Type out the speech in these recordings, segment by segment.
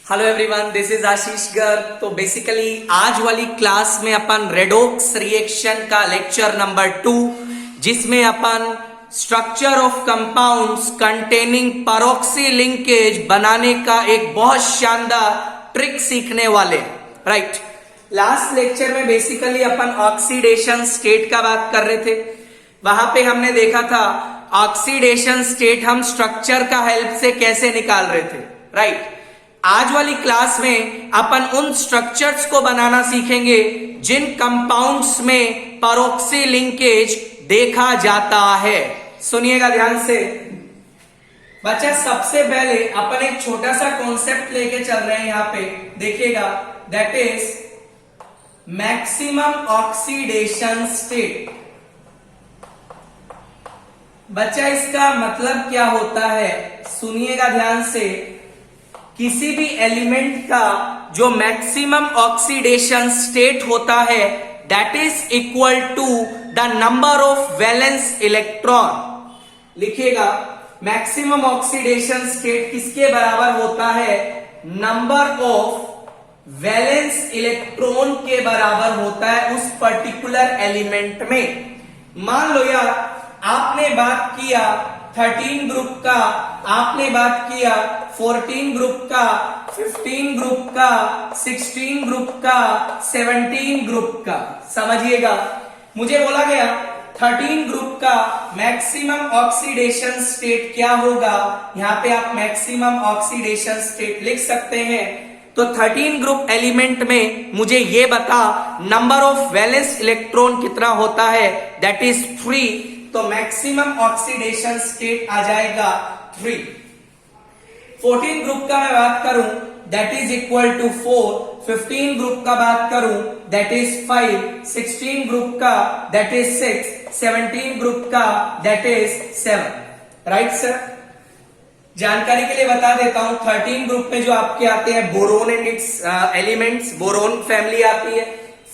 Hello everyone, this is Ashish Garg. तो basically आज वाली क्लास में अपन रेडॉक्स रिएक्शन का लेक्चर नंबर 2, जिसमें अपन structure of compounds containing peroxy linkage बनाने का एक बहुत शानदार ट्रिक सीखने वाले। राइट, लास्ट लेक्चर में बेसिकली अपन ऑक्सीडेशन स्टेट का बात कर रहे थे। वहां पे हमने देखा था ऑक्सीडेशन स्टेट हम स्ट्रक्चर का हेल्प से कैसे निकाल रहे थे। राइट, आज वाली क्लास में अपन उन स्ट्रक्चर्स को बनाना सीखेंगे जिन कंपाउंड्स में पैरोक्सी लिंकेज देखा जाता है। सुनिएगा ध्यान से बच्चा। सबसे पहले अपन एक छोटा सा कॉन्सेप्ट लेके चल रहे हैं, यहां पे देखिएगा, that is maximum oxidation state. बच्चा इसका मतलब क्या होता है, सुनिएगा ध्यान से। किसी भी एलिमेंट का जो मैक्सिमम ऑक्सीडेशन स्टेट होता है that is equal to the number of valence electron. लिखिएगा, मैक्सिमम ऑक्सीडेशन स्टेट किसके बराबर होता है? नंबर ऑफ वैलेंस इलेक्ट्रॉन के बराबर होता है उस पर्टिकुलर एलिमेंट में। मान लो यार, आपने बात किया 13 ग्रुप का, आपने बात किया 14 ग्रुप का, 15 ग्रुप का, 16 ग्रुप का, 17 ग्रुप का। समझिएगा, मुझे बोला गया 13 ग्रुप का मैक्सिमम ऑक्सीडेशन स्टेट क्या होगा। यहां पे आप मैक्सिमम ऑक्सीडेशन स्टेट लिख सकते हैं। तो 13 ग्रुप एलिमेंट में मुझे ये बता नंबर ऑफ वैलेंस इलेक्ट्रॉन कितना होता है, दैट इज 3। तो मैक्सिमम ऑक्सीडेशन स्टेट आ जाएगा 3। 14 ग्रुप का मैं बात करूं that is equal to 4। 15 group का बात करूं दैट इज 5। 16 ग्रुप का दैट इज 6। 17 ग्रुप का दैट इज 7। राइट सर, जानकारी के लिए बता देता हूं, 13 ग्रुप में जो आपके आते हैं boron and it's elements, boron family आती है।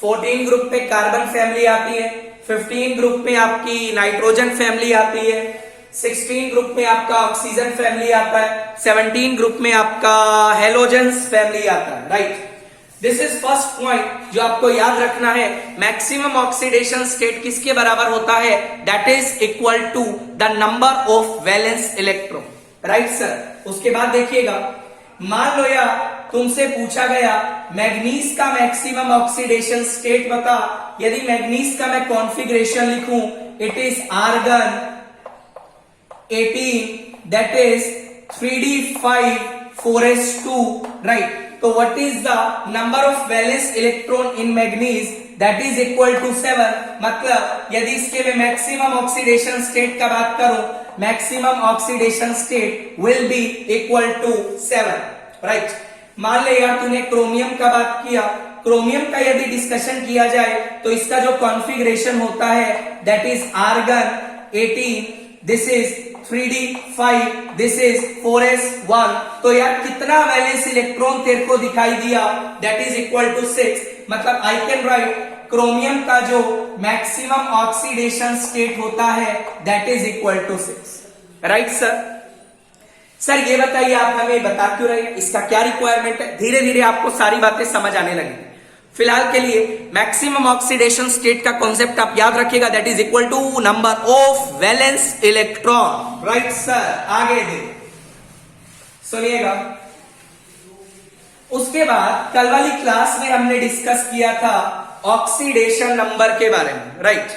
14 ग्रुप पे कार्बन फैमिली आती है। 15 ग्रुप में आपकी नाइट्रोजन फैमिली आती है। 16 ग्रुप में आपका ऑक्सीजन फैमिली आता है। 17 ग्रुप में आपका हेलोजेंस फैमिली आता है। Right, this is first point जो आपको याद रखना है। मैक्सिमम ऑक्सीडेशन स्टेट किसके बराबर होता है? That is equal to the number of valence electron. Right sir, उसके बाद देखिएगा, मान लो या तुमसे पूछा गया मैग्नीज का मैक्सिमम ऑक्सीडेशन स्टेट बता। यदि मैग्नीज का मैं कॉन्फ़िगरेशन लिखूं, it is argon 18, that is 3d5 4s2। Right, तो what is the number of valence electron in manganese, that is equal to 7। मतलब यदि इसके मैं मैक्सिमम ऑक्सीडेशन स्टेट का बात करूं, maximum oxidation state will be equal to 7। Right, मान ले यार तूने क्रोमियम का बात किया। क्रोमियम का यदि डिस्कशन किया जाए तो इसका जो कॉन्फ़िगरेशन होता है that is argon 18, this is 3d5, this is 4s1। तो यार कितना वैलेंस इलेक्ट्रॉन तेरे को दिखाई दिया, दैट इज इक्वल टू 6। मतलब आई कैन राइट क्रोमियम का जो मैक्सिमम ऑक्सीडेशन स्टेट होता है that is equal to 6। Right sir, ये बताइए आप हमें बता क्यों रहे हैं, इसका क्या रिक्वायरमेंट है? धीरे धीरे आपको सारी बातें समझ आने लगेगी। फिलहाल के लिए मैक्सिमम ऑक्सीडेशन स्टेट का कॉन्सेप्ट आप याद रखिएगा, that is equal to number of valence electron. Right sir, आगे दे सुनिएगा। उसके बाद कल वाली क्लास में हमने डिस्कस किया था ऑक्सीडेशन नंबर के बारे में। राइट,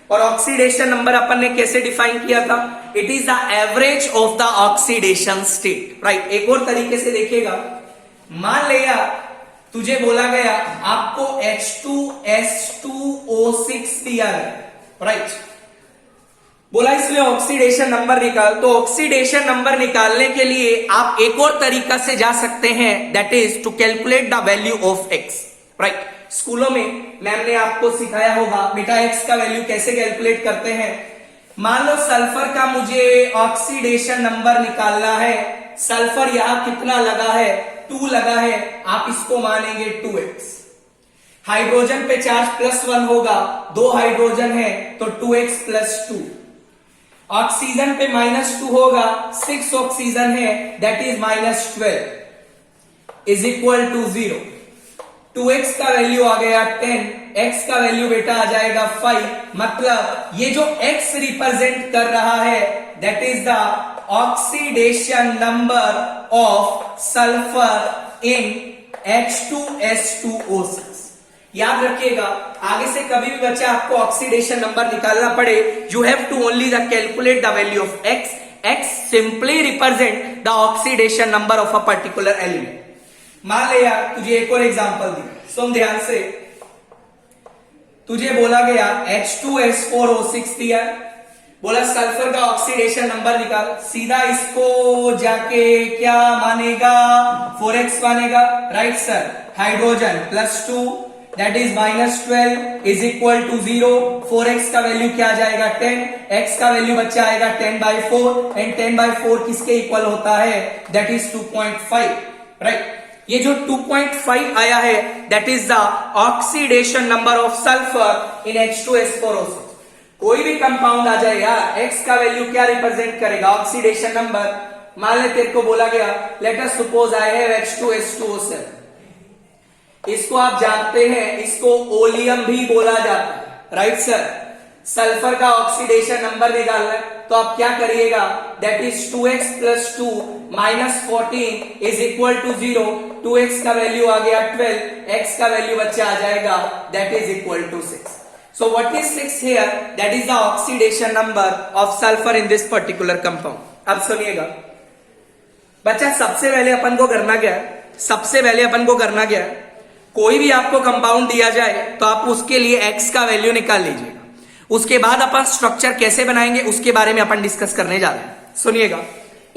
और ऑक्सीडेशन नंबर अपन ने कैसे डिफाइन किया था? It is the average of the oxidation state. Right, एक और तरीके से देखिएगा, मान लिया तुझे बोला गया आपको H2S2O6 दिया है। राइट, बोला इसमें ऑक्सीडेशन नंबर निकाल। तो ऑक्सीडेशन नंबर निकालने के लिए आप एक और तरीका से जा सकते हैं, that is to calculate the value of x. Right, स्कूलों में मैम ने आपको सिखाया होगा बेटा एक्स का वैल्यू कैसे कैलकुलेट करते हैं। मान लो सल्फर का मुझे ऑक्सीडेशन नंबर निकालना है। सल्फर यहां कितना लगा है? 2 लगा है, आप इसको मानेंगे 2x। हाइड्रोजन पे चार्ज +1 होगा, 2 हाइड्रोजन है तो 2x + 2। ऑक्सीजन पे -2 होगा, 6 ऑक्सीजन है, that is -12। Is equal to 0। 2x का वैल्यू आ गया 10, x का वैल्यू बेटा आ जाएगा 5। मतलब ये जो x रिप्रेजेंट कर रहा है that is the oxidation number of sulphur in H2S2O6। याद रखिएगा, आगे से कभी भी बच्चा आपको ऑक्सीडेशन नंबर निकालना पड़े, you have to only the calculate the value of x। x simply represent the oxidation number of a particular element. मान ले यार तुझे एक और एग्जांपल दिया, सुन ध्यान से। तुझे बोला गया H2S4O6 दिया, बोला सल्फर का ऑक्सीडेशन नंबर निकाल। सीधा इसको जाके क्या मानेगा, 4x मानेगा, right sir. Hydrogen +2 that is -12 is equal to 0। 4x का वैल्यू क्या आ जाएगा 10, x का वैल्यू बच्चा आएगा 10/4 एंड 10/4 किसके इक्वल होता है, दैट इज 2.5, राइट। ये जो 2.5 आया है that is the oxidation number of sulphur in H2S4O6। कोई भी कंपाउंड आ जाए यार, x का वैल्यू क्या रिप्रेजेंट करेगा, ऑक्सीडेशन नंबर। मान ले तेरे को बोला गया let us suppose I have H2S2O7। इसको आप जानते हैं, इसको ओलियम भी बोला जाता है, राइट सर। सल्फर का ऑक्सीडेशन नंबर निकालना है तो आप क्या करिएगा, that is 2x + 2 -14 is equal to 0। 2x का वैल्यू आ गया 12, x का वैल्यू बच्चा आ जाएगा that is equal to 6। So what is 6 here? That is the oxidation number of sulfur in this particular compound. अब सुनिएगा बच्चा, सबसे पहले अपन को करना क्या है, सबसे पहले अपन को करना क्या है, कोई भी आपको कंपाउंड दिया जाए तो आप उसके लिए x का वैल्यू निकाल लीजिएगा। उसके बाद अपन स्ट्रक्चर कैसे बनाएंगे उसके बारे में अपन डिस्कस करने जा रहे हैं। सुनिएगा,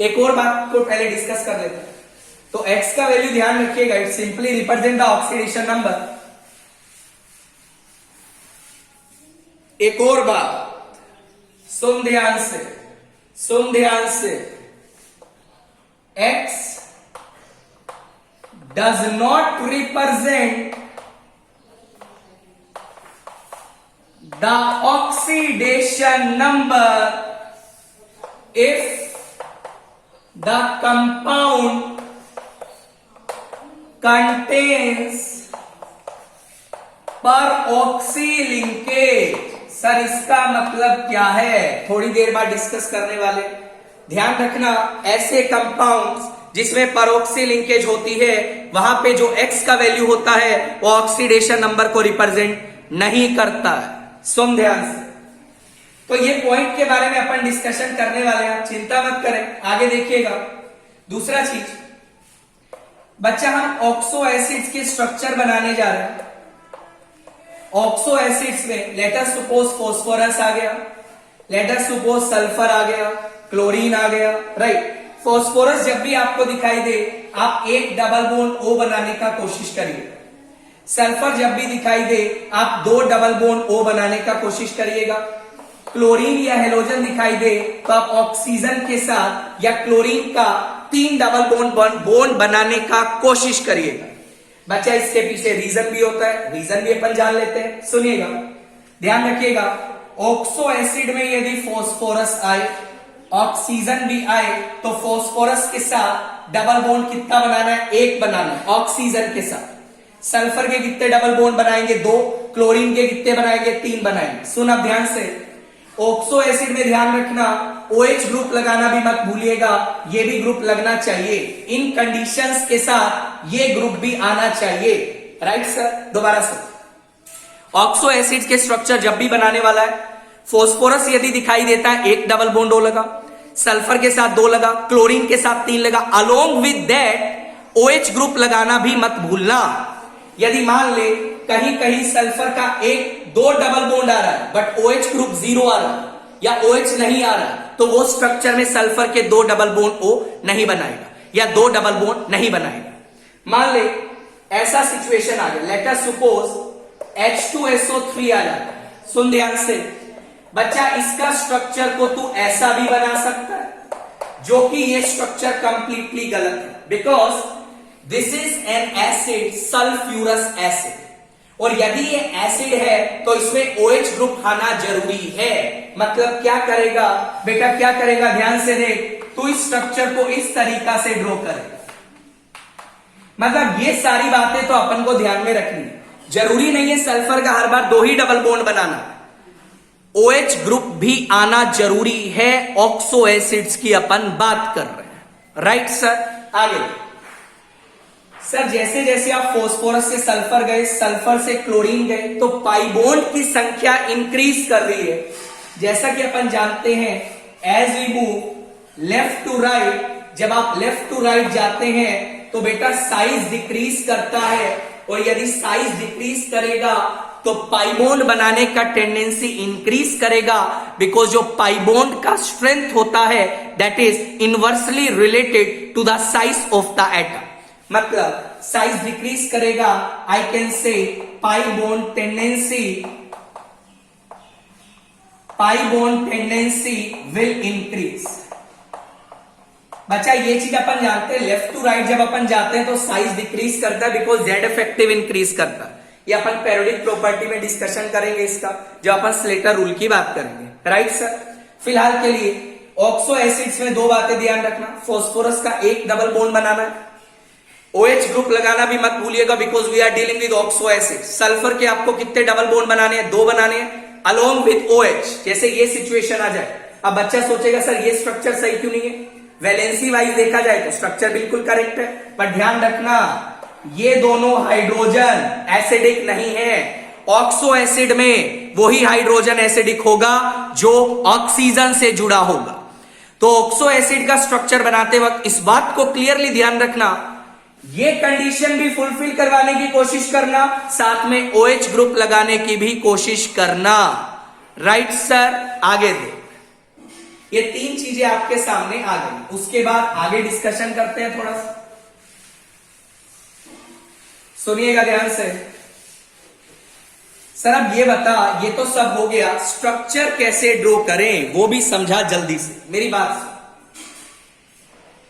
एक और बात को पहले डिस्कस कर लेते हैं। तो x का वैल्यू ध्यान रखिएगा, it simply represent the oxidation number. एक और बात सुन ध्यान से, सुन ध्यान से, x does not represent the oxidation number if the compound contains peroxy linkage। Sir इसका मतलब क्या है, थोड़ी देर बाद डिस्कस करने वाले। ध्यान रखना, ऐसे कंपाउंड्स जिसमें पेरोक्सी लिंकेज होती है वहां पे जो x का वैल्यू होता है वो ऑक्सीडेशन नंबर को रिप्रेजेंट नहीं करता है। सुन ध्यान से, तो ये पॉइंट के बारे में अपन डिस्कशन करने वाले हैं, चिंता मत करें, आगे देखिएगा। दूसरा चीज बच्चा, हम ऑक्सो एसिड्स के स्ट्रक्चर बनाने जा रहे हैं। ऑक्सो एसिड्स में लेट अस सपोज फास्फोरस आ गया, लेट अस सपोज सल्फर आ गया, क्लोरीन आ गया, राइट। फास्फोरस जब भी आपको दिखाई दे आप एक डबल बॉन्ड O बनाने का कोशिश करिए। सल्फर जब भी दिखाई दे आप 2 डबल बॉन्ड O बनाने का कोशिश करिएगा। क्लोरीन या हेलोजन दिखाई दे तो आप ऑक्सीजन के साथ या क्लोरीन का 3 डबल बॉन्ड बनाने का कोशिश करिएगा। बच्चा इसके पीछे रीजन भी होता है, रीजन भी अपन जान लेते हैं। सुनिएगा, ध्यान रखिएगा, ऑक्सो एसिड में यदि फास्फोरस आए, ऑक्सीजन भी आए तो फास्फोरस के साथ डबल बॉन्ड कितना बनाना है, 1 बनाना है ऑक्सीजन के साथ। सल्फर के कितने डबल बॉन्ड बनाएंगे, 2। क्लोरीन के कितने बनाएंगे, 3 बनाएंगे। सुन अब ध्यान से, ऑक्सो एसिड में ध्यान रखना OH ग्रुप लगाना भी मत भूलिएगा, ये भी ग्रुप लगना चाहिए। इन कंडीशंस के साथ ये ग्रुप भी आना चाहिए, राइट सर। दोबारा से, ऑक्सो एसिड के स्ट्रक्चर जब भी बनाने वाला है, फास्फोरस यदि दिखाई देता है 1 डबल बॉन्ड O लगा, सल्फर के साथ 2 लगा, क्लोरीन के साथ 3 लगा, along with that OH group लगाना भी मत भूलना। यदि मान ले कहीं कहीं सल्फर का 1-2 डबल बॉन्ड आ रहा है बट OH ग्रुप 0 आ रहा है या OH नहीं आ रहा है तो वो स्ट्रक्चर में सल्फर के 2 डबल बॉन्ड O नहीं बनाएगा या 2 डबल बॉन्ड नहीं बनाएगा। मान ले ऐसा सिचुएशन आ गया, लेट अस सपोज H2SO3 आ जाता है। सुन ध्यान से बच्चा, इसका स्ट्रक्चर को तू ऐसा भी बना सकता है जो कि ये स्ट्रक्चर कंप्लीटली गलत है, because this is an acid, sulphurous acid, और यदि ये एसिड है तो इसमें OH ग्रुप आना जरूरी है। मतलब क्या करेगा बेटा, क्या करेगा, ध्यान से देख, तू इस स्ट्रक्चर को इस तरीका से ड्रॉ करेगा। मतलब ये सारी बातें तो अपन को ध्यान में रखनी है। जरूरी नहीं है सल्फर का हर बार 2 ही डबल बॉन्ड बनाना, OH ग्रुप भी आना जरूरी है। ऑक्सो एसिड्स की अपन बात कर रहे हैं, राइट सर। आगे सर, जैसे जैसे आप फास्फोरस से सल्फर गए, सल्फर से क्लोरीन गए, तो पाई बॉन्ड की संख्या इंक्रीज कर रही है। जैसा कि अपन जानते हैं, as we move left to right, जब आप लेफ्ट टू राइट जाते हैं तो बेटा साइज डिक्रीज करता है, और यदि साइज डिक्रीज करेगा तो पाई बॉन्ड बनाने का टेंडेंसी इंक्रीज करेगा, बिकॉज जो पाई बॉन्ड का स्ट्रेंथ होता है that is inversely related to the size of the atom. मतलब साइज डिक्रीज करेगा, I can say pi bond tendency will increase. बच्चा ये चीज अपन जानते हैं, लेफ्ट टू राइट जब अपन जाते हैं तो साइज डिक्रीज करता है बिकॉज जेड इफेक्टिव इंक्रीज करता है। ये अपन पेरियोडिक प्रॉपर्टी में डिस्कशन करेंगे इसका, जब अपन स्लेटर रूल की बात करेंगे, राइट सर। फिलहाल के लिए ऑक्सो एसिड्स में 2 बातें ध्यान रखना, फास्फोरस का 1 डबल बॉन्ड बनाना है, OH ग्रुप लगाना भी मत भूलिएगा because we are dealing with oxo acid. Sulphur के आपको कितने डबल बॉन्ड बनाने हैं? 2 बनाने हैं, अलोंग विद OH। जैसे ये सिचुएशन आ जाए, अब बच्चा सोचेगा सर ये स्ट्रक्चर सही क्यों नहीं है? वैलेंसी वाइज देखा जाए तो स्ट्रक्चर बिल्कुल करेक्ट है, पर ध्यान रखना ये दोनों हाइड्रोजन एसिडिक नहीं है। ऑक्सो एसिड में वही हाइड्रोजन एसिडिक होगा जो ऑक्सीजन से जुड़ा होगा। तो ऑक्सो एसिड का स्ट्रक्चर बनाते वक्त इस बात को क्लियरली ध्यान रखना, ये कंडीशन भी फुलफिल करवाने की कोशिश करना, साथ में OH ग्रुप लगाने की भी कोशिश करना, राइट सर। आगे दे, ये 3 चीजें आपके सामने आ गई, उसके बाद आगे डिस्कशन करते हैं थोड़ा सा, सुनिएगा ध्यान से। सर अब ये बता, ये तो सब हो गया, स्ट्रक्चर कैसे ड्रॉ करें वो भी समझा जल्दी से, मेरी बात सुन।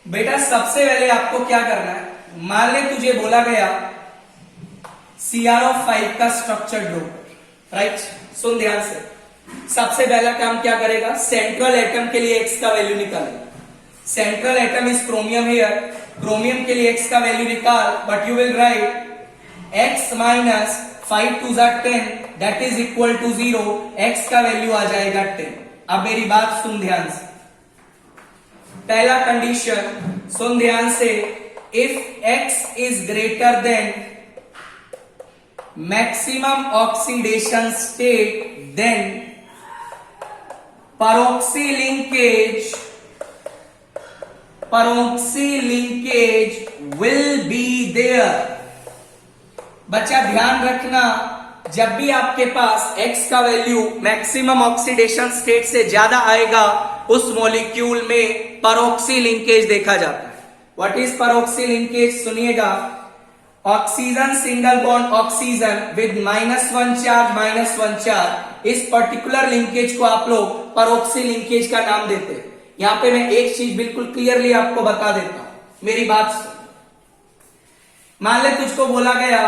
बेटा सबसे पहले आपको क्या करना है, मान ले तुझे बोला गया CrO5 का स्ट्रक्चर ड्रॉ, राइट। सुन ध्यान से, सबसे पहला काम क्या करेगा, सेंट्रल एटम के लिए x का वैल्यू निकालेगा। Central atom is chromium here, chromium के लिए x का वैल्यू निकाल, but you will write x minus 5 to 10 that is equal to 0, x का वैल्यू आ जाएगा 10। अब मेरी बात सुन ध्यान से, पहला कंडीशन सुन ध्यान से, if x is greater than maximum oxidation state then peroxy linkage will be there। बच्चा ध्यान रखना, जब भी आपके पास x का वैल्यू मैक्सिमम ऑक्सीडेशन स्टेट से ज्यादा आएगा उस मॉलिक्यूल में पेरोक्सी लिंकेज देखा जाता है। What is peroxy linkage? सुनिएगा, oxygen single bond oxygen with -1 charge, इस पर्टिकुलर लिंकेज को आप लोग पेरोक्सी लिंकेज का नाम देते हैं। यहां पे मैं एक चीज बिल्कुल क्लियरली आपको बता देता हूं, मेरी बात सुन। मान ले तुझको बोला गया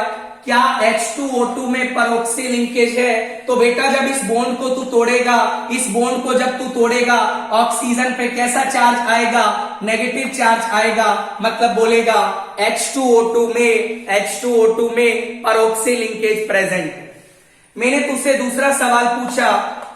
क्या H2O2 में पेरोक्सी लिंकेज है, तो बेटा जब इस बॉन्ड को तू तोड़ेगा, इस बॉन्ड को जब तू तोड़ेगा, ऑक्सीजन पे कैसा चार्ज आएगा? नेगेटिव चार्ज आएगा। मतलब बोलेगा H2O2 में पेरोक्सी लिंकेज प्रेजेंट है। मैंने तुझसे दूसरा सवाल पूछा,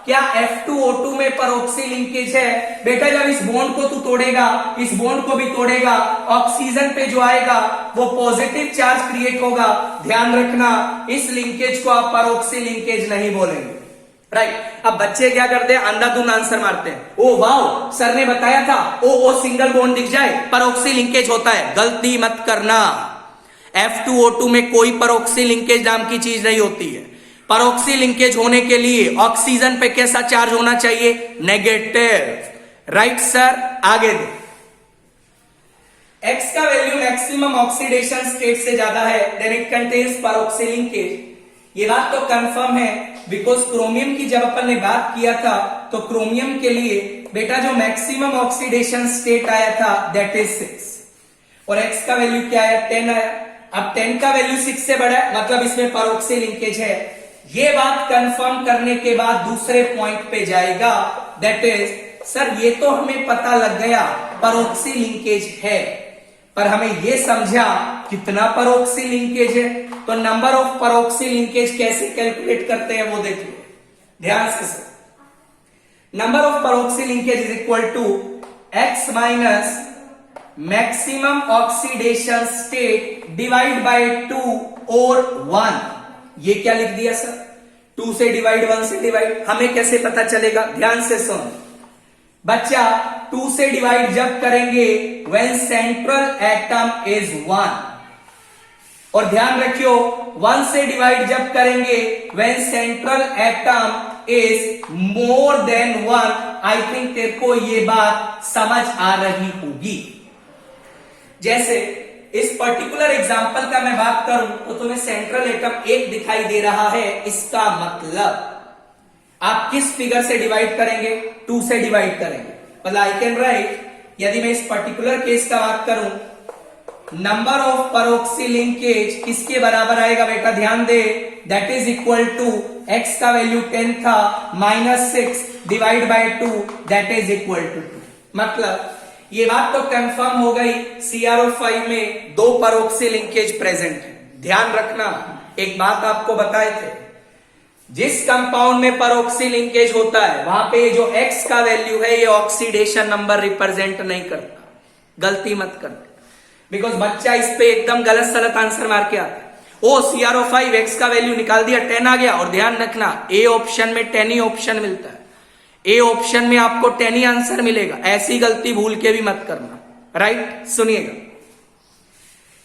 क्या F2O2 में पेरोक्सी लिंकेज है? बेटा जब इस बॉन्ड को तू तोड़ेगा, इस बॉन्ड को भी तोड़ेगा, ऑक्सीजन पे जो आएगा वो पॉजिटिव चार्ज क्रिएट होगा। ध्यान रखना, इस लिंकेज को आप पेरोक्सी लिंकेज नहीं बोलेंगे, राइट। अब बच्चे क्या करते हैं, अंधाधुंध आंसर मारते हैं, ओ वाओ सर ने बताया था ओ सिंगल बॉन्ड दिख जाए पेरोक्सी लिंकेज होता है। गलती मत करना, F2O2 में कोई पेरोक्सी लिंकेज नाम की चीज नहीं होती है। पेरोक्सी लिंकेज होने के लिए ऑक्सीजन पे कैसा चार्ज होना चाहिए? Negative, right sir. आगे दे, X का वैल्यू मैक्सिमम ऑक्सीडेशन स्टेट से ज्यादा है then it contains peroxy linkage. ये बात तो कंफर्म है बिकॉज क्रोमियम की जब अपन ने बात किया था तो क्रोमियम के लिए बेटा जो मैक्सिमम ऑक्सीडेशन स्टेट आया था दैट इज 6 और X का वैल्यू क्या है? 10 आया। अब 10 का वैल्यू 6 से बड़ा है, मतलब इसमें पेरोक्सी लिंकेज है। ये बात कंफर्म करने के बाद दूसरे पॉइंट पे जाएगा, दैट इज सर ये तो हमें पता लग गया पेरोक्सी लिंकेज है, पर हमें यह समझा कितना परोक्सी लिंकेज है। तो नंबर ऑफ परोक्सी लिंकेज कैसे कैलकुलेट करते हैं वो देख लो ध्यान से। Number of peroxy linkage is equal to x minus maximum oxidation state divide by 2 और 1। ये क्या लिख दिया सर, 2 से डिवाइड 1 से डिवाइड। हमें कैसे पता चलेगा, ध्यान से सुन बच्चा। 2 से डिवाइड जब करेंगे व्हेन सेंट्रल एटम इज 1, और ध्यान रखियो 1 से डिवाइड जब करेंगे when central atom is more than 1। I think तेरे को ये बात समझ आ रही होगी। जैसे इस पर्टिकुलर एग्जांपल का मैं बात करूं तो तुम्हें सेंट्रल एटम 1 दिखाई दे रहा है। इसका मतलब आप किस फिगर से डिवाइड करेंगे, 2 से डिवाइड करेंगे। मतलब आई कैन राइट, यदि मैं इस पर्टिकुलर केस का बात करूं, नंबर ऑफ परोक्सी लिंकेज किसके बराबर आएगा बेटा, ध्यान दे, that is equal to x का वैल्यू 10 था minus 6 divide by 2 that is equal to 2। मतलब ये बात तो कंफर्म हो गई CrO5 में 2 परोक्सी लिंकेज प्रेजेंट है। ध्यान रखना, एक बात आपको बताए थे, जिस कंपाउंड में परोक्सी लिंकेज होता है वहां पे जो x का वैल्यू है ये ऑक्सीडेशन नंबर रिप्रेजेंट नहीं करता। गलती मत करना, बिकॉज बच्चा इस पे एकदम गलत सलत आंसर मार के आता है। ओ CrO5 x का वैल्यू निकाल दिया 10 आ गया, और ध्यान रखना ए ऑप्शन में 10 ही ऑप्शन मिलता है, ए ऑप्शन में आपको 10 ही आंसर मिलेगा। ऐसी गलती भूल के भी मत करना, राइट। सुनिएगा,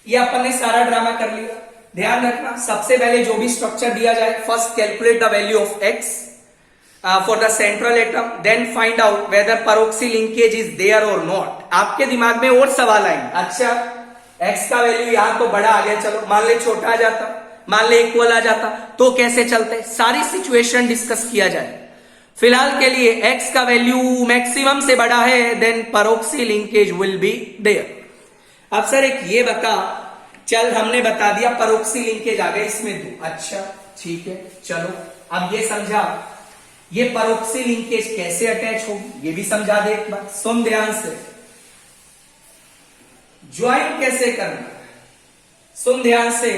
ये अपन ने सारा ड्रामा कर लिया। ध्यान रखना, सबसे पहले जो भी स्ट्रक्चर दिया जाए, first calculate the value of x for the central atom, then find out whether peroxy linkage is there or not. आपके दिमाग में और सवाल आएंगे, अच्छा x का वैल्यू यहां तो बड़ा आ गया, चलो मान ले छोटा आ जाता, मान ले इक्वल आ जाता, तो कैसे चलते, सारी सिचुएशन डिस्कस किया जाए। फिलहाल के लिए x का वैल्यू मैक्सिमम से बड़ा है, then peroxy linkage will be there. अब सर एक ये बता, चल हमने बता दिया परोक्सी लिंकेज आ गए इसमें 2, अच्छा ठीक है, चलो अब ये समझा ये परोक्सी लिंकेज कैसे अटैच होगी, ये भी समझा दे एक बार, सुन ध्यान से। ज्वाइन कैसे करना, सुन ध्यान से।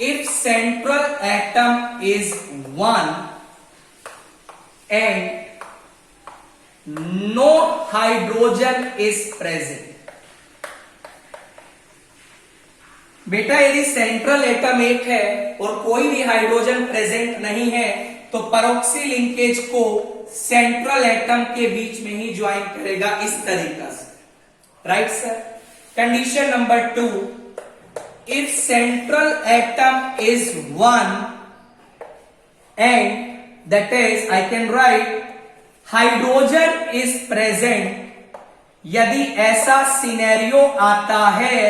If central atom is 1 and no hydrogen is present। बेटा यदि सेंट्रल एटम 1 है और कोई भी हाइड्रोजन प्रेजेंट नहीं है तो परोक्सी लिंकेज को सेंट्रल एटम के बीच में ही ज्वाइन करेगा इस तरीका से, right sir. Condition number 2, if central atom is 1 and that is I can write hydrogen is present। यदि ऐसा सिनेरियो आता है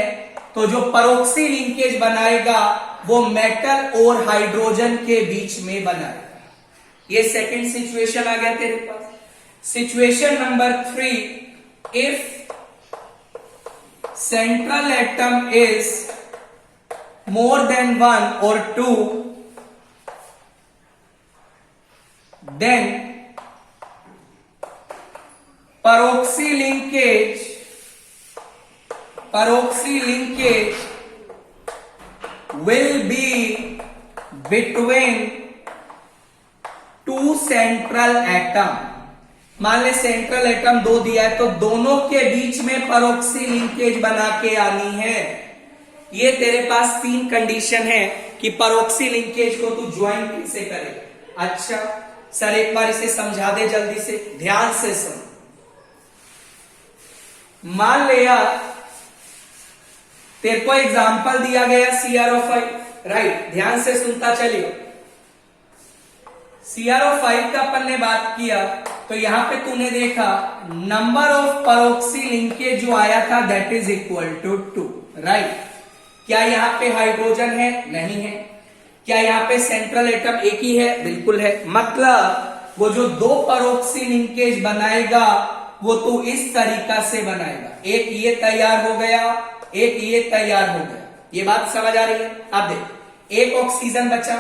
तो जो परोक्सी लिंकेज बनाएगा वो मेटल और हाइड्रोजन के बीच में बनाएगा। ये सेकंड सिचुएशन आ गया तेरे पास। Situation number 3, if central atom is more than 1 और 2 then peroxy linkage will be between 2 central atom। मान ले सेंट्रल एटम 2 दिया है तो दोनों के बीच में परोक्सी लिंकेज बना के आनी है। ये तेरे पास 3 कंडीशन है कि परोक्सी लिंकेज को तू ज्वाइन कैसे करेगा। अच्छा सर एक बार इसे समझा दे जल्दी से, ध्यान से सुन। मान ले यार तेरे को एग्जांपल दिया गया CrO5, राइट, ध्यान से सुनता चलिए। CrO5 का अपन ने बात किया तो यहां पे तूने देखा नंबर ऑफ परोक्सी लिंकेज जो आया था that is equal to 2, right. क्या यहां पे हाइड्रोजन है, नहीं है। क्या यहां पे सेंट्रल एटम एक ही है, बिल्कुल है। मतलब वो जो 2 परोक्सी लिंकेज बनाएगा वो तो इस तरीका से बनाएगा, एक ये तैयार हो गया, एक ये तैयार हो गया। ये बात समझ आ रही है। अब देख, एक ऑक्सीजन बचा,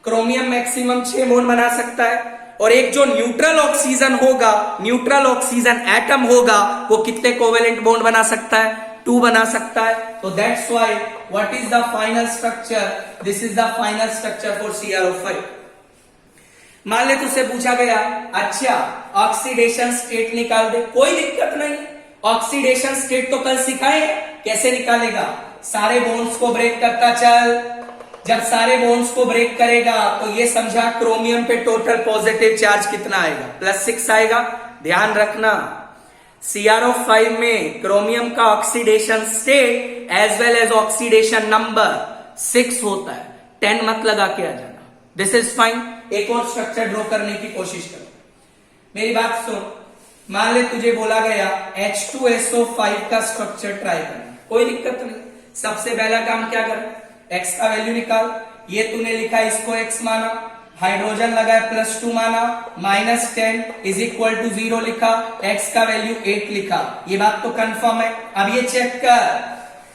क्रोमियम मैक्सिमम 6 बॉन्ड बना सकता है, और एक जो न्यूट्रल ऑक्सीजन होगा, न्यूट्रल ऑक्सीजन एटम होगा, वो कितने कोवेलेंट बॉन्ड बना सकता है, 2 बना सकता है। तो that's why what is the final structure, this is the final structure for CrO5। मान ले तुझसे पूछा गया अच्छा ऑक्सीडेशन स्टेट निकाल दे, कोई दिक्कत नहीं, ऑक्सीडेशन स्टेट तो कल सिखाए कैसे निकालेगा। सारे बॉन्ड्स को ब्रेक करता चल, जब सारे बॉन्ड्स को ब्रेक करेगा तो ये समझा क्रोमियम पे टोटल पॉजिटिव चार्ज कितना आएगा, +6 आएगा। ध्यान रखना CrO5 में क्रोमियम का oxidation state as well as oxidation number 6 होता है, 10 मत लगा के आ जाना। This is fine. एक और स्ट्रक्चर ड्रॉ करने की कोशिश करो, मेरी बात सुन। मान ले तुझे बोला गया H2SO5 का स्ट्रक्चर ट्राई करना, कोई दिक्कत नहीं। सबसे पहला काम क्या कर, x का वैल्यू निकाल। ये तूने लिखा इसको x माना, हाइड्रोजन लगाया +2 माना, -10 इज इक्वल टू 0 लिखा, x का वैल्यू 8 लिखा। ये बात तो कंफर्म है। अब ये चेक कर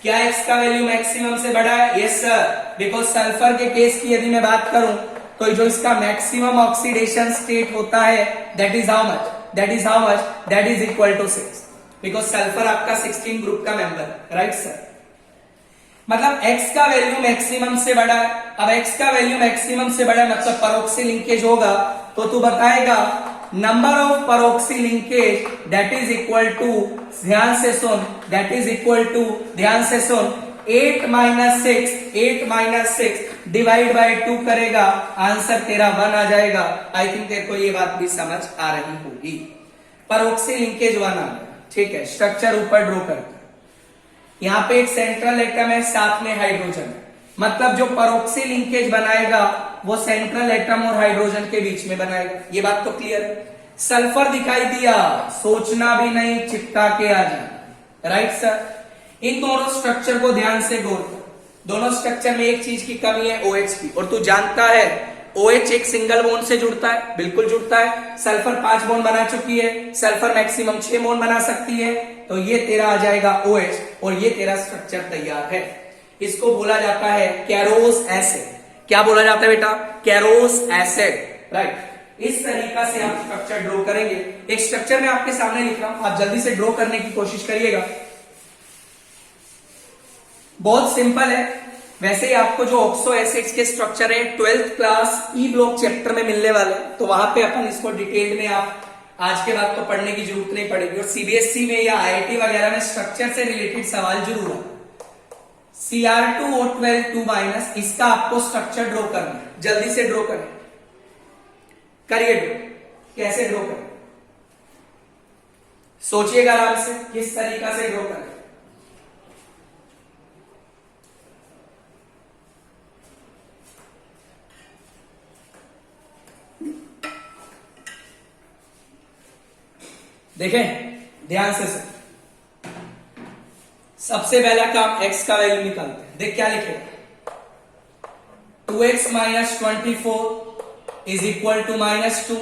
क्या x का वैल्यू मैक्सिमम से बड़ा है? यस सर, बिकॉज सल्फर के केस की यदि मैं बात करूं तो जो इसका मैक्सिमम ऑक्सीडेशन स्टेट होता है that is how much, that is equal to 6, because sulphur आपका 16 ग्रुप का मेंबर, राइट सर। मतलब x का वैल्यू मैक्सिमम से बड़ा है। अब x का वैल्यू मैक्सिमम से बड़ा है मतलब परोक्सी लिंकेज होगा, तो तू बताएगा number of peroxy linkage that is equal to, ध्यान से सुन, दैट इज इक्वल टू, ध्यान से सुन, 8 - 6 डिवाइड बाय 2 करेगा, आंसर तेरा 1 आ जाएगा। आई थिंक तेरे को ये बात भी समझ आ रही होगी। परोक्सी लिंकेज 1 आ गया, ठीक है। स्ट्रक्चर ऊपर ड्रॉ करते हैं। यहाँ पे एक सेंट्रल एटम है, साथ में हाइड्रोजन है, मतलब जो परोक्सी लिंकेज बनाएगा वो सेंट्रल एटम और हाइड्रोजन के बीच में बनाएगा। ये बात तो क्लियर है। सल्फर दिखाई दिया, सोचना भी नहीं, चिपका के आ जाना, राइट सर। इन दोनों स्ट्रक्चर को ध्यान से गौर कर। दोनों स्ट्रक्चर में एक चीज की कमी है, OH की, और तू जानता है OH एक सिंगल बॉन्ड से जुड़ता है, बिल्कुल जुड़ता है। सल्फर 5 बॉन्ड बना चुकी है, सल्फर मैक्सिमम 6 बॉन्ड बना सकती है, तो ये तेरा आ जाएगा OH और ये तेरा स्ट्रक्चर तैयार है। इसको बोला जाता है कैरोस एसिड। क्या बोला जाता है बेटा? Carolus acid, right. इस तरीका से आप स्ट्रक्चर ड्रॉ करेंगे। एक स्ट्रक्चर में आपके सामने लिख रहा हूं, आप जल्दी से ड्रॉ करने की कोशिश करिएगा। बहुत सिंपल है। वैसे ही आपको जो ऑक्सो एसिड्स के स्ट्रक्चर है 12th class E block chapter में मिलने वाले, तो वहां पे अपन इसको डिटेल में आप आज के बाद तो पढ़ने की जरूरत नहीं पड़ेगी। और CBSE में या IIT वगैरह में स्ट्रक्चर से रिलेटेड सवाल जरूर है। Cr2O12 2-, इसका आपको स्ट्रक्चर ड्रॉ करना है, जल्दी से ड्रॉ करें, करिए ड्रॉ। कैसे ड्रॉ करें सोचिएगा आराम से, किस तरीका से ड्रॉ करें। देखें ध्यान से सर। सबसे पहला काम x का वैल्यू निकालते हैं। देख क्या लिखे, 2x - 24 is equal to -2।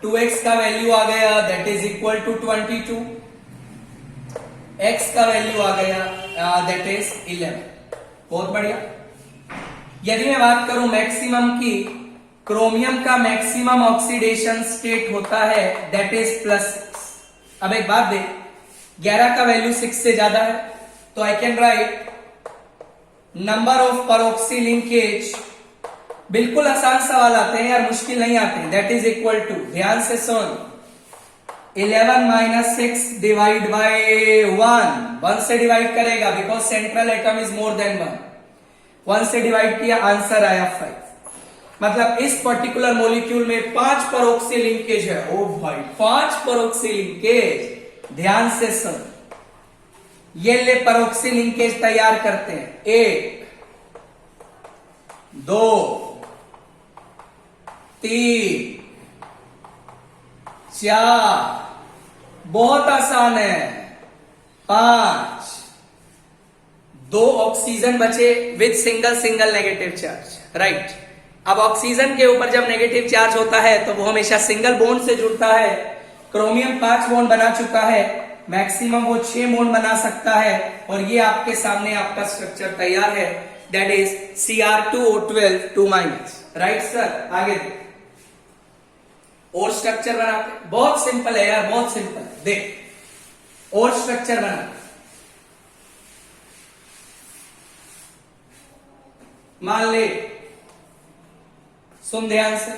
2x का वैल्यू आ गया that is equal to 22। x का वैल्यू आ गया दैट इज 11। बहुत बढ़िया। यदि मैं बात करूं मैक्सिमम की, क्रोमियम का मैक्सिमम ऑक्सीडेशन स्टेट होता है दैट इज +6। अब एक बात देख, 11 का वैल्यू 6 से ज्यादा है, तो आई can write number of peroxy linkage. बिल्कुल आसान सवाल आते हैं यार, मुश्किल नहीं आते हैं। दैट इज इक्वल टू, ध्यान से सुन, 11 - 6 डिवाइड बाय 1 से डिवाइड करेगा because central atom is more than 1 से डिवाइड किया, आंसर आया 5। मतलब इस पर्टिकुलर मॉलिक्यूल में 5 परोक्सी लिंकेज है। ओ भाई 5 परोक्सी लिंकेज, ध्यान से सुन। ये ले परोक्सी लिंकेज तैयार करते हैं, 1 2 3 4, बहुत आसान है, 5, 2 ऑक्सीजन बचे with single negative charge, right. अब ऑक्सीजन के ऊपर जब नेगेटिव चार्ज होता है तो वो हमेशा सिंगल बॉन्ड से जुड़ता है। क्रोमियम 5 बॉन्ड बना चुका है, मैक्सिमम वो 6 बॉन्ड बना सकता है, और ये आपके सामने आपका स्ट्रक्चर तैयार है that is Cr2O12 2-, right sir. आगे और स्ट्रक्चर बनाते, बहुत सिंपल है यार, बहुत सिंपल। देख और स्ट्रक्चर बना। मान ले, सुन ध्यान से,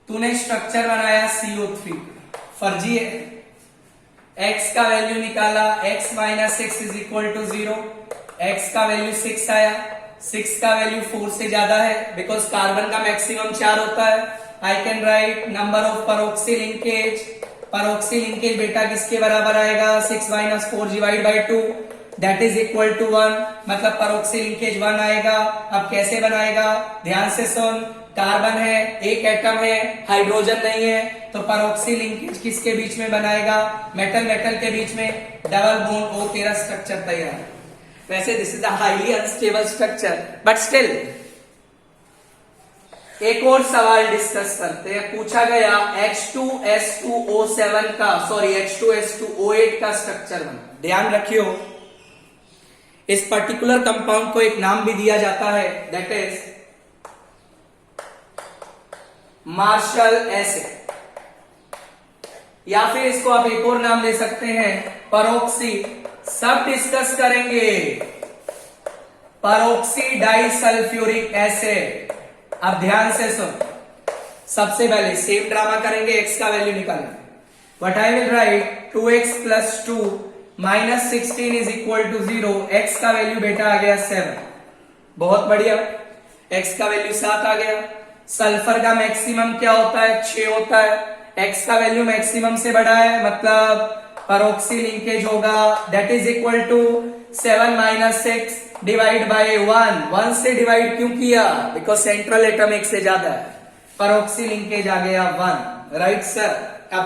तूने स्ट्रक्चर बनाया CO3, फर्जी है। x का वैल्यू निकाला, x minus 6 is equal to 0। x का वैल्यू 6 आया, 6 का वैल्यू 4 से ज्यादा है, बिकॉज कार्बन का मैक्सिमम 4 होता है। I can write number of peroxy linkage. Peroxy linkage बेटा किसके बराबर आएगा? 6 minus 4 divide by 2 that is equal to 1, मतलब परऑक्सी लिंकेज 1 आएगा। अब कैसे बनाएगा? ध्यान से सुन, कार्बन है, एक एटम है, हाइड्रोजन नहीं है, तो परऑक्सी लिंकेज किसके बीच में बनाएगा? मेटल मेटल के बीच में, डबल बॉन्ड O तेरा स्ट्रक्चर तैयार है। वैसे this is a highly unstable structure, but still एक और सवाल डिस्कस करते हैं। पूछा गया H2S2O7 का, सॉरी H2S2O8 का स्ट्रक्चर बना। ध्यान रखियो, इस पर्टिकुलर कंपाउंड को एक नाम भी दिया जाता है, दैट इज मार्शल एसिड, या फिर इसको आप एक और नाम ले सकते हैं, परऑक्सी। सब डिस्कस करेंगे। Peroxy disulphuric acid. अब ध्यान से सुन, सबसे पहले सेम ड्रामा करेंगे, x का वैल्यू निकालना। But I will write 2x plus 2 minus 16 is equal to 0। x का वैल्यू बेटा आ गया 7, बहुत बढ़िया। x का वैल्यू 7 आ गया। सल्फर का मैक्सिमम क्या होता है? 6 होता है। x का वैल्यू मैक्सिमम से बड़ा है, मतलब परऑक्सी लिंकेज होगा, that is equal to 7 minus 6 divide by 1। 1 से डिवाइड क्यों किया? बिकॉज सेंट्रल एटम एक से ज्यादा है, परऑक्सी लिंकेज आ गया 1। Right sir? अब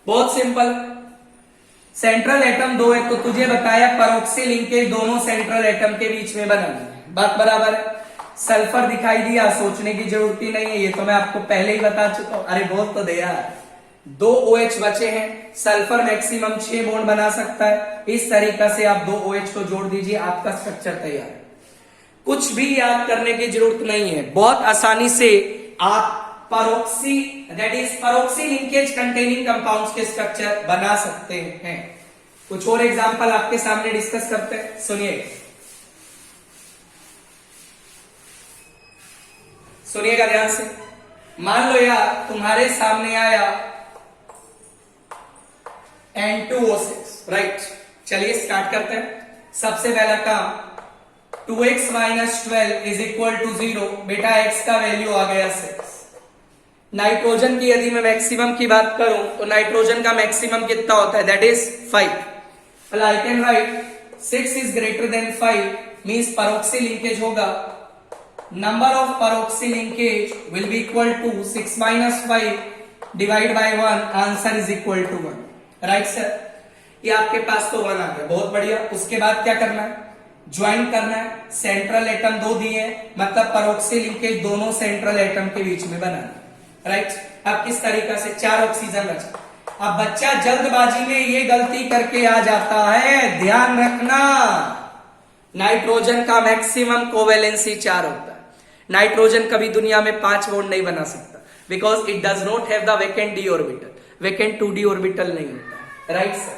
बहुत सिंपल, सेंट्रल एटम 2 है, तो तुझे बताया परऑक्सी लिंकेज दोनों सेंट्रल एटम के बीच में बनेंगे। बात बराबर है। सल्फर दिखाई दिया, सोचने की जरूरत ही नहीं है, ये तो मैं आपको पहले ही बता चुका हूं। अरे बहुत तो दे यार, 2 OH बचे हैं, सल्फर मैक्सिमम 6 बॉन्ड बना सकता है। इस तरीका से आप 2 OH को जोड़ दीजिए, आपका स्ट्रक्चर तैयार है। कुछ भी याद करने की जरूरत नहीं है, बहुत आसानी से आप परऑक्सी, that is परऑक्सी linkage containing compounds के स्ट्रक्चर बना सकते हैं। कुछ और एग्जांपल आपके सामने डिस्कस करते हैं, सुनिए, सुनिएगा ध्यान से। मान लो यार तुम्हारे सामने आया N2O6, राइट? चलिए स्टार्ट करते हैं। सबसे पहला काम, 2x minus 12 is equal to 0। बेटा x का वैल्यू आ गया 6। नाइट्रोजन की यदि मैं मैक्सिमम की बात करूं तो नाइट्रोजन का मैक्सिमम कितना होता है? That is 5। I can write 6 is greater than 5 means peroxy linkage होगा, number of peroxy linkage will be equal to 6 minus 5 divide by 1, answer is equal to 1। Right sir? ये आपके पास तो 1 आ गया, बहुत बढ़िया। उसके बाद क्या करना है? ज्वाइन करना है। सेंट्रल एटम 2 दिए, मतलब परऑक्सी लिंकेज दोनों सेंट्रल एटम के बीच में बनाना। राइट? अब किस तरीका से? 4 ऑक्सीजन बचा। अब बच्चा जल्दबाजी में ये गलती करके आ जाता है, ध्यान रखना, नाइट्रोजन का मैक्सिमम कोवेलेंसी 4 होता है। नाइट्रोजन कभी दुनिया में 5 बॉन्ड नहीं बना सकता, because it does not have the vacant D orbital. Vacant 2d orbital नहीं होता। Right sir?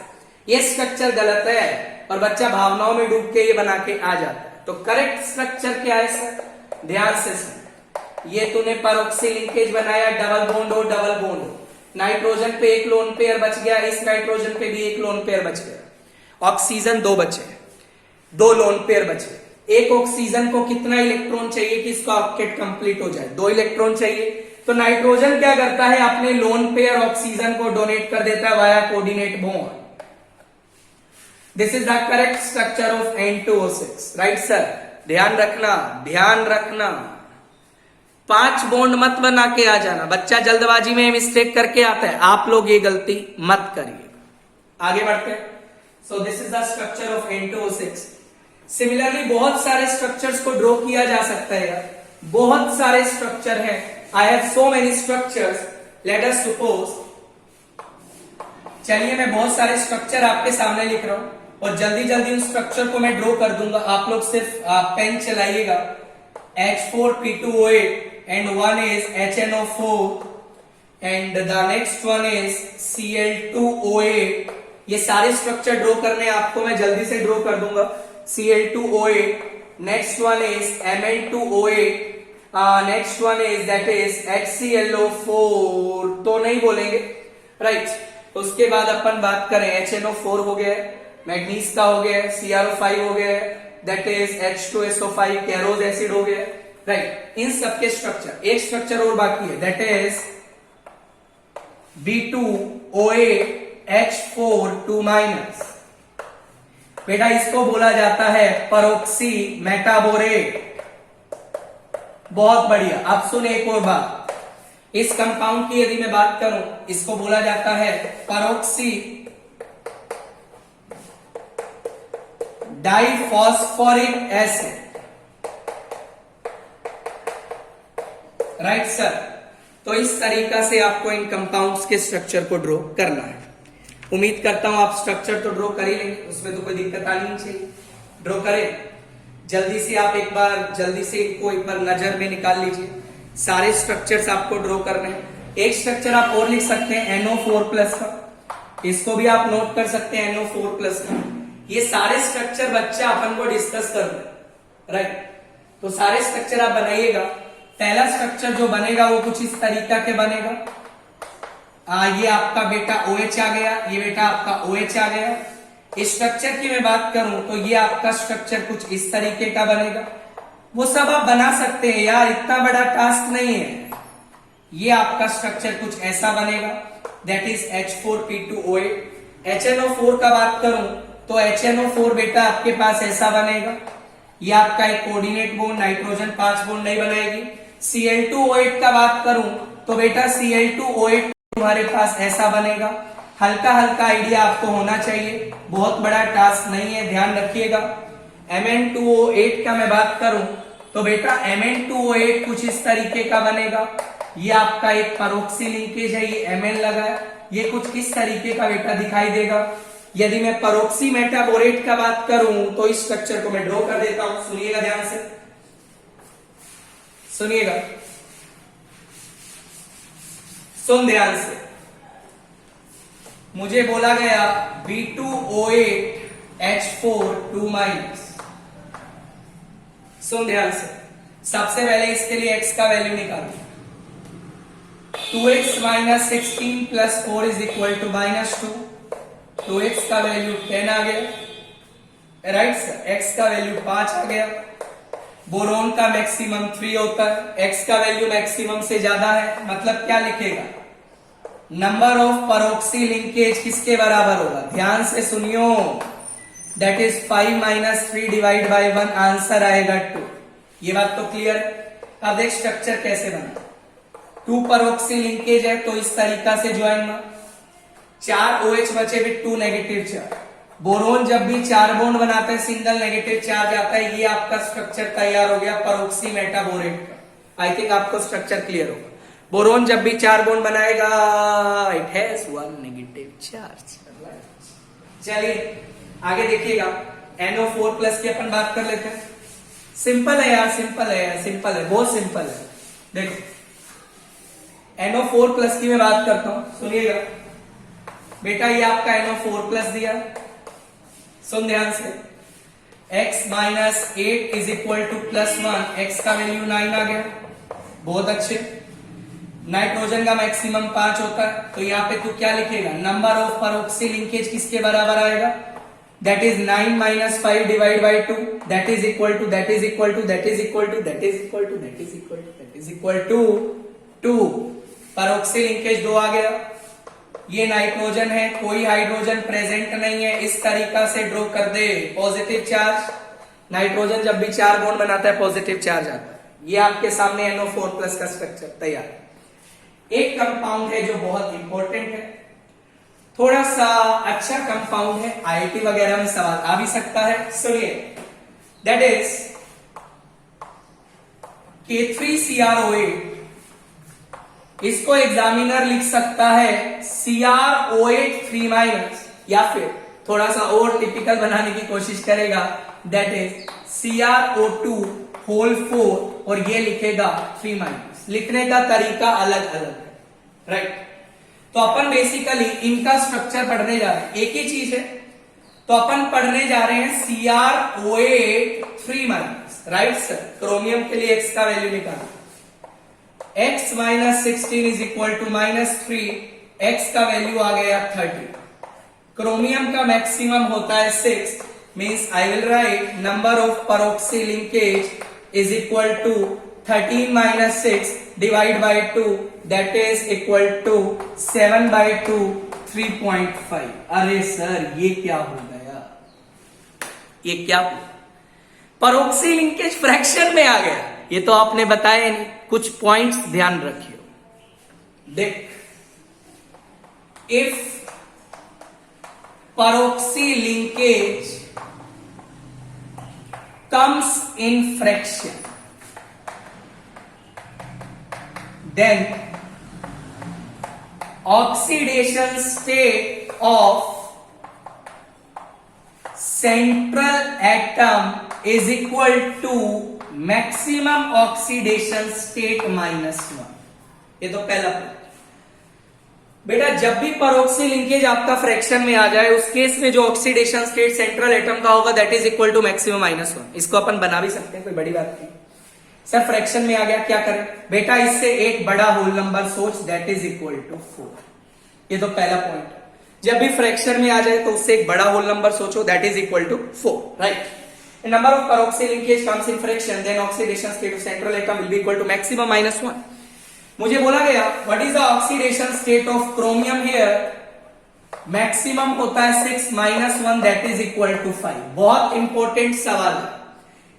ये स्ट्रक्चर गलत है और बच्चा भावनाओं में डूब के ये बना के आ जाता है। तो करेक्ट स्ट्रक्चर क्या है सर? ध्यान से सुन, ये तूने परऑक्सी लिंकेज बनाया, डबल बॉन्ड हो, डबल बॉन्ड हो। नाइट्रोजन पे एक लोन पेयर बच गया, इस नाइट्रोजन पे भी एक लोन पेयर बच गया। ऑक्सीजन 2 बचे, 2 लोन पेयर बचे। एक ऑक्सीजन को कितना इलेक्ट्रॉन चाहिए कि इसका ऑक्टेट कंप्लीट हो जाए? 2 इलेक्ट्रॉन चाहिए। तो नाइट्रोजन क्या करता है? अपने लोन पेयर ऑक्सीजन को डोनेट कर देता है via coordinate bond. This is the correct structure of N2O6। Right sir? ध्यान रखना, ध्यान रखना, 5 बॉन्ड मत बना के आ जाना। बच्चा जल्दबाजी में मिस्टेक करके आता है, आप लोग ये गलती मत करिए। आगे बढ़ते हैं। So this is the structure of N2O6। Similarly बहुत सारे स्ट्रक्चर्स को ड्रॉ किया जा सकता है यार, बहुत सारे स्ट्रक्चर हैं। I have so many structures, let us suppose. चलिए मैं बहुत सारे स्ट्रक्चर आपके सामने लिख रहा हूं और जल्दी जल्दी उन स्ट्रक्चर को मैं ड्रॉ कर दूंगा। आप लोग सिर्फ पेन चलाइएगा। H4P2O8 and one is HNO4 and the next one is Cl2O8। ये सारे स्ट्रक्चर ड्रॉ करने आपको मैं जल्दी से ड्रॉ कर दूंगा। Cl2O8, next one is Mn2O8, next one is that is HClO4 तो नहीं बोलेंगे, राइट। उसके बाद अपन बात करें HNO4 हो गया, मैग्नीज का हो गया, CrO5 हो गया, दैट इज H2SO5 कैरोज एसिड हो गया, राइट। इन सबके स्ट्रक्चर, एक स्ट्रक्चर और बाकी है दैट इज B2O8H4 2-। बेटा इसको बोला जाता है परऑक्सी मेटाबोरेट। बहुत बढ़िया। अब सुन एक और बात, इस कंपाउंड की यदि मैं बात करूं, इसको बोला जाता है परऑक्सी डाइफॉस्फोरिक एसिड, राइट सर। तो इस तरीका से आपको इन कंपाउंड्स के स्ट्रक्चर को ड्रॉ करना है। उम्मीद करता हूं आप स्ट्रक्चर तो ड्रॉ कर ही लेंगे, उसमें तो कोई दिक्कत आनी नहीं चाहिए। ड्रॉ करें जल्दी से, आप एक बार जल्दी से इनको एक बार नजर में निकाल लीजिए। सारे स्ट्रक्चर्स आपको ड्रॉ करने हैं। एक स्ट्रक्चर आप और लिख सकते हैं NO4+ का, इसको भी आप नोट कर सकते हैं NO4+ का। ये सारे स्ट्रक्चर बच्चा अपन को डिस्कस करना, राइट। तो सारे स्ट्रक्चर आप बनाइएगा। पहला स्ट्रक्चर जो बनेगा वो कुछ इस तरीका के बनेगा। ये आपका बेटा OH आ गया, ये बेटा आपका OH आ गया। इस स्ट्रक्चर की मैं बात करूं तो ये आपका स्ट्रक्चर कुछ इस तरीके का बनेगा। वो सब आप बना सकते हैं यार, इतना बड़ा टास्क नहीं है। ये आपका स्ट्रक्चर कुछ ऐसा बनेगा, दैट इज H4P2O8। HNO4 का बात करूं तो HNO4 बेटा आपके पास ऐसा बनेगा। ये आपका एक कोऑर्डिनेट बॉन्ड, नाइट्रोजन 5 बॉन्ड नहीं बनाएगी। Cl2O8 का बात करूं तो बेटा Cl2O8 तुम्हारे पास ऐसा बनेगा। हल्का हल्का आइडिया आपको होना चाहिए, बहुत बड़ा टास्क नहीं है, ध्यान रखिएगा। Mn2O8 का मैं बात करूं तो बेटा Mn2O8 कुछ इस तरीके का बनेगा। ये आपका एक परऑक्सी लिंकेज है, ये Mn लगा है, ये कुछ इस तरीके का बेटा दिखाई देगा। यदि मैं परऑक्सी मेटाबोरेट का बात करूं तो इस स्ट्रक्चर को मैं ड्रॉ कर देता हूं। सुनिएगा ध्यान से, सुनिएगा, सुन ध्यान से। मुझे बोला गया B2O8H4 2-। सुन ध्यान से, सबसे पहले इसके लिए x का वैल्यू निकालो। 2x - 16 + 4 = -2। 2x का वैल्यू 10 आ गया, राइट सर। x का वैल्यू 5 आ गया। बोरोन का मैक्सिमम 3 होता है, x का वैल्यू मैक्सिमम से ज्यादा है, मतलब क्या लिखेगा, नंबर ऑफ परऑक्सी लिंकेज किसके बराबर होगा, ध्यान से सुनियो, दैट इज 5 - 3 / 1, आंसर आएगा 2। ये बात तो क्लियर है। अब देख स्ट्रक्चर कैसे बना। 2 परऑक्सी लिंकेज है तो इस तरीका से ज्वाइन में 4 OH बचे विद 2 नेगेटिव चार्ज। बोरोन जब भी 4 बॉन्ड बनाता है सिंगल नेगेटिव चार्ज आता है। ये आपका स्ट्रक्चर तैयार हो गया परऑक्सी मेटाबोरेट का। आई थिंक आपको स्ट्रक्चर क्लियर होगा। बोरोन जब भी 4 बॉन्ड बनाएगा इट हैज 1 नेगेटिव चार्ज। चलिए आगे देखिएगा, NO4+ की अपन बात कर लेते हैं। सिंपल है यार, सिंपल है यार, सिंपल है, बहुत सिंपल है। देखो NO4+ की मैं बात करता हूं, सुनिएगा बेटा। ये आपका NO4+ दिया, सुन ध्यान से। x - 8 = +1, x का वैल्यू 9 आ गया, बहुत अच्छे। नाइट्रोजन का मैक्सिमम 5 होता है, तो यहाँ पे तू क्या लिखेगा, नंबर ऑफ परऑक्सी लिंकेज किसके बराबर आएगा, that is 9 - 5 / 2, that is equal to 2। Peroxy linkage 2 आ गया। ये नाइट्रोजन है, कोई हाइड्रोजन प्रेजेंट नहीं है, इस तरीका से ड्रॉ कर दे। पॉजिटिव चार्ज, नाइट्रोजन जब भी 4 बॉन्ड बनाता है पॉजिटिव चार्ज आता है। ये आपके सामने NO4+ का स्ट्रक्चर तैयार। एक कंपाउंड है जो बहुत इंपॉर्टेंट है, थोड़ा सा अच्छा कंपाउंड है, IIT वगैरह में सवाल आ भी सकता है, सुनिए। That is K3CrO8। इसको एग्जामिनर लिख सकता है CrO8 3- या फिर थोड़ा सा और टिपिकल बनाने की कोशिश करेगा, दैट इज CrO2 होल 4 और ये लिखेगा 3-। लिखने का तरीका अलग अलग है, राइट। तो अपन बेसिकली इनका स्ट्रक्चर पढ़ने जा रहे हैं, एक ही चीज है। तो अपन पढ़ने जा रहे हैं CrO8 3-, राइट सर। क्रोमियम के लिए x का वैल्यू निकालना, x - 16 is equal to -3, x का वैल्यू आ गया 30। क्रोमियम का मैक्सिमम होता है 6, means I will write number of peroxy linkage is equal to 13 - 6 divide by 2, that is equal to 7/2, 3.5। अरे सर ये क्या हो गया, ये क्या हुआ? परऑक्सी लिंकेज फ्रैक्शन में आ गया। ये तो आपने बताया नहीं, कुछ पॉइंट्स ध्यान रखियो। देख, if paroxy linkage comes in fraction, then oxidation state of central atom is equal to maximum oxidation state -1। ये तो पहला पॉइंट। बेटा जब भी परऑक्सी लिंकेज आपका फ्रैक्शन में आ जाए, उस केस में जो ऑक्सीडेशन स्टेट सेंट्रल एटम का होगा that is equal to maximum -1। इसको अपन बना भी सकते हैं, कोई बड़ी बात नहीं। सर फ्रैक्शन में आ गया, क्या करें? बेटा इससे एक बड़ा होल नंबर सोच, दैट इज इक्वल टू 4। ये तो पहला पॉइंट है। जब भी फ्रैक्शन में आ जाए तो उससे एक बड़ा होल नंबर सोचो, that is equal to 4, right. Number of peroxy linkage comes in fraction, then oxidation state of central atom will be equal to maximum -1। मुझे बोला गया what is the oxidation state of chromium here, maximum होता है 6 - 1, that is equal to 5। बहुत important सवाल है।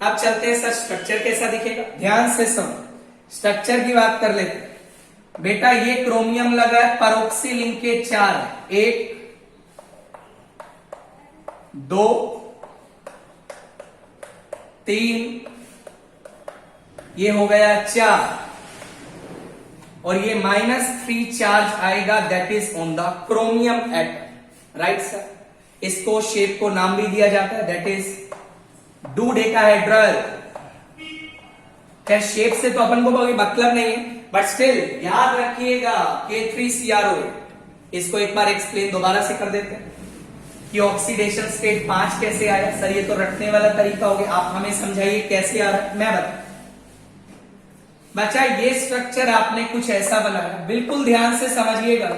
अब चलते हैं सर स्ट्रक्चर कैसा दिखेगा, ध्यान से समझ। स्ट्रक्चर की बात कर लेते हैं। बेटा ये क्रोमियम लगा है, परऑक्सी लिंकेज 4 है, 1 2 3, ये हो गया 4, और ये -3 चार्ज आएगा, that is on the chromium atom, right sir. इसको शेप को नाम भी दिया जाता है, दैट इज डोडेकाहेड्रल। क्या शेप से तो अपन को कोई मतलब नहीं है, बट स्टिल याद रखिएगा K3CrO8। इसको एक बार एक्सप्लेन दोबारा से कर देते हैं कि ऑक्सीडेशन स्टेट 5 कैसे आया। सर ये तो रटने वाला तरीका हो गया, आप हमें समझाइए कैसे आ रहा है, मैं बता। बच्चा ये स्ट्रक्चर आपने कुछ ऐसा बनाया, बिल्कुल ध्यान से समझिएगा।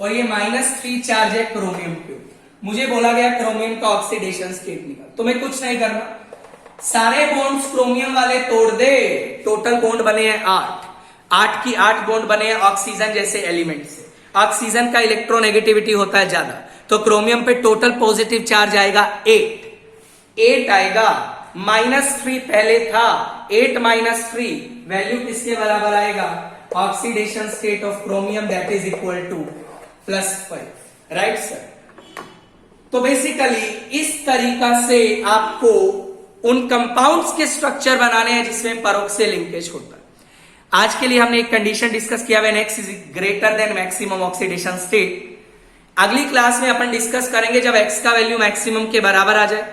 और ये -3 चार्ज है क्रोमियम के ऊपर। मुझे बोला गया क्रोमियम का ऑक्सीडेशन स्टेट निकाल, तुम्हें कुछ नहीं करना, सारे बॉन्ड्स क्रोमियम वाले तोड़ दे। टोटल बॉन्ड बने हैं 8 की 8 बॉन्ड बने हैं ऑक्सीजन जैसे एलिमेंट से। ऑक्सीजन का इलेक्ट्रोनेगेटिविटी होता है ज्यादा, तो क्रोमियम पे टोटल पॉजिटिव चार्ज आएगा 8 आएगा। -3 पहले था, 8 - 3 वैल्यू किसके बराबर आएगा? Oxidation state of chromium, that is equal to +5, right sir. तो बेसिकली इस तरीका से आपको उन कंपाउंड्स के स्ट्रक्चर बनाने हैं जिसमें परऑक्सी लिंकेज होता है। आज के लिए हमने एक कंडीशन डिस्कस किया, when x is greater than maximum oxidation state. अगली क्लास में अपन डिस्कस करेंगे जब x का वैल्यू मैक्सिमम के बराबर आ जाए,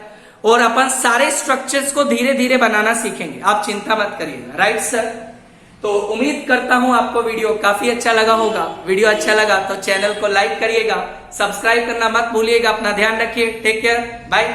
और अपन सारे स्ट्रक्चर्स को धीरे धीरे बनाना सीखेंगे, आप चिंता मत करिएगा, राइट सर। तो उम्मीद करता हूं आपको वीडियो काफी अच्छा लगा होगा। वीडियो अच्छा लगा तो चैनल को लाइक करिएगा, सब्सक्राइब करना मत भूलिएगा। अपना ध्यान रखिए, टेक केयर, बाय।